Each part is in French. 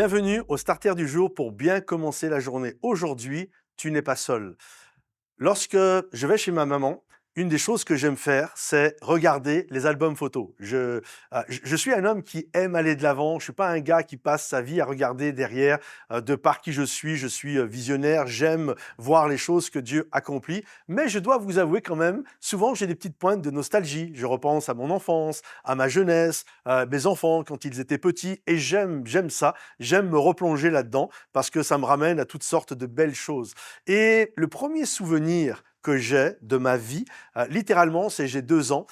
Bienvenue au Starter du jour pour bien commencer la journée. Aujourd'hui, tu n'es pas seul. Lorsque je vais chez ma maman, une des choses que j'aime faire, c'est regarder les albums photos. Je suis un homme qui aime aller de l'avant. Je suis pas un gars qui passe sa vie à regarder derrière. De par qui je suis visionnaire. J'aime voir les choses que Dieu accomplit. Mais je dois vous avouer quand même, souvent j'ai des petites pointes de nostalgie. Je repense à mon enfance, à ma jeunesse, mes enfants quand ils étaient petits. Et j'aime ça. J'aime me replonger là-dedans parce que ça me ramène à toutes sortes de belles choses. Et le premier souvenir que j'ai de ma vie, littéralement, c'est j'ai 2 ans.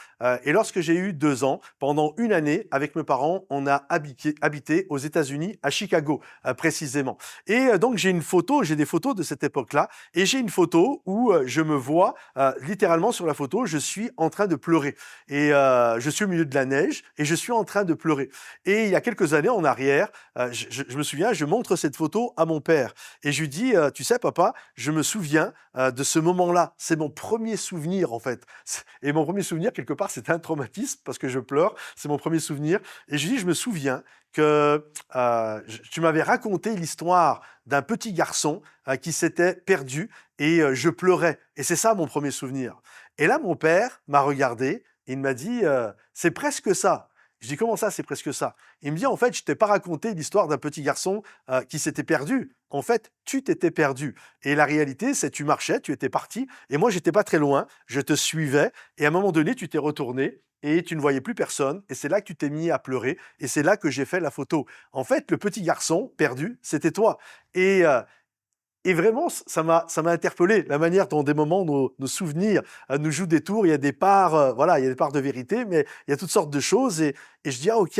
Et lorsque j'ai eu 2 ans, pendant une année, avec mes parents, on a habité aux États-Unis, à Chicago, précisément. Et donc, j'ai des photos de cette époque-là. Et j'ai une photo où je me vois, littéralement sur la photo, je suis en train de pleurer. Et je suis au milieu de la neige et je suis en train de pleurer. Et il y a quelques années en arrière, je me souviens, je montre cette photo à mon père. Et je lui dis, tu sais, papa, je me souviens de ce moment-là. C'est mon premier souvenir, en fait. Et mon premier souvenir, quelque part, c'est un traumatisme parce que je pleure. C'est mon premier souvenir. Et je dis, je me souviens que tu m'avais raconté l'histoire d'un petit garçon qui s'était perdu et je pleurais. Et c'est ça mon premier souvenir. Et là, mon père m'a regardé et il m'a dit, c'est presque ça. Je dis, comment ça, c'est presque ça? Il me dit, en fait, je t'ai pas raconté l'histoire d'un petit garçon qui s'était perdu. En fait, tu t'étais perdu. Et la réalité, c'est tu marchais, tu étais parti, et moi, j'étais pas très loin, je te suivais, et à un moment donné, tu t'es retourné, et tu ne voyais plus personne, et c'est là que tu t'es mis à pleurer, et c'est là que j'ai fait la photo. En fait, le petit garçon perdu, c'était toi. Et, euh, et vraiment, ça m'a interpellé, la manière dont des moments, nos souvenirs nous jouent des tours. Il y a des parts, voilà, il y a des parts de vérité, mais il y a toutes sortes de choses. Et je dis, ah ok.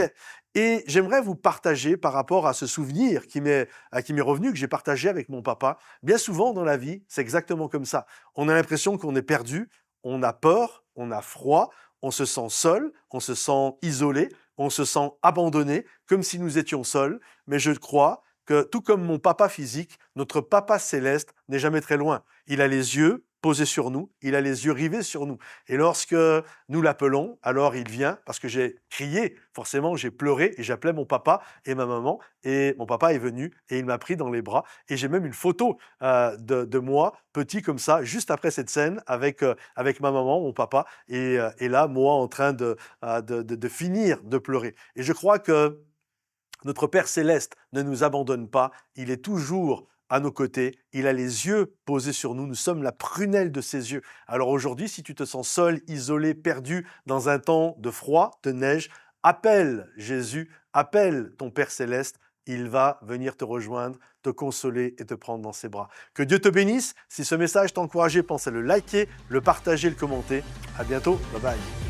Et j'aimerais vous partager par rapport à ce souvenir qui m'est revenu, que j'ai partagé avec mon papa. Bien souvent dans la vie, c'est exactement comme ça. On a l'impression qu'on est perdu, on a peur, on a froid, on se sent seul, on se sent isolé, on se sent abandonné, comme si nous étions seuls. Mais je crois que tout comme mon papa physique, notre papa céleste n'est jamais très loin. Il a les yeux posés sur nous, il a les yeux rivés sur nous. Et lorsque nous l'appelons, alors il vient, parce que j'ai crié, forcément j'ai pleuré, et j'appelais mon papa et ma maman, et mon papa est venu, et il m'a pris dans les bras, et j'ai même une photo de moi, petit comme ça, juste après cette scène, avec ma maman, mon papa, et là, moi en train de finir de pleurer. Et je crois que notre Père céleste ne nous abandonne pas, il est toujours à nos côtés, il a les yeux posés sur nous, nous sommes la prunelle de ses yeux. Alors aujourd'hui, si tu te sens seul, isolé, perdu dans un temps de froid, de neige, appelle Jésus, appelle ton Père céleste, il va venir te rejoindre, te consoler et te prendre dans ses bras. Que Dieu te bénisse. Si ce message t'a encouragé, pense à le liker, le partager, le commenter. À bientôt, bye bye.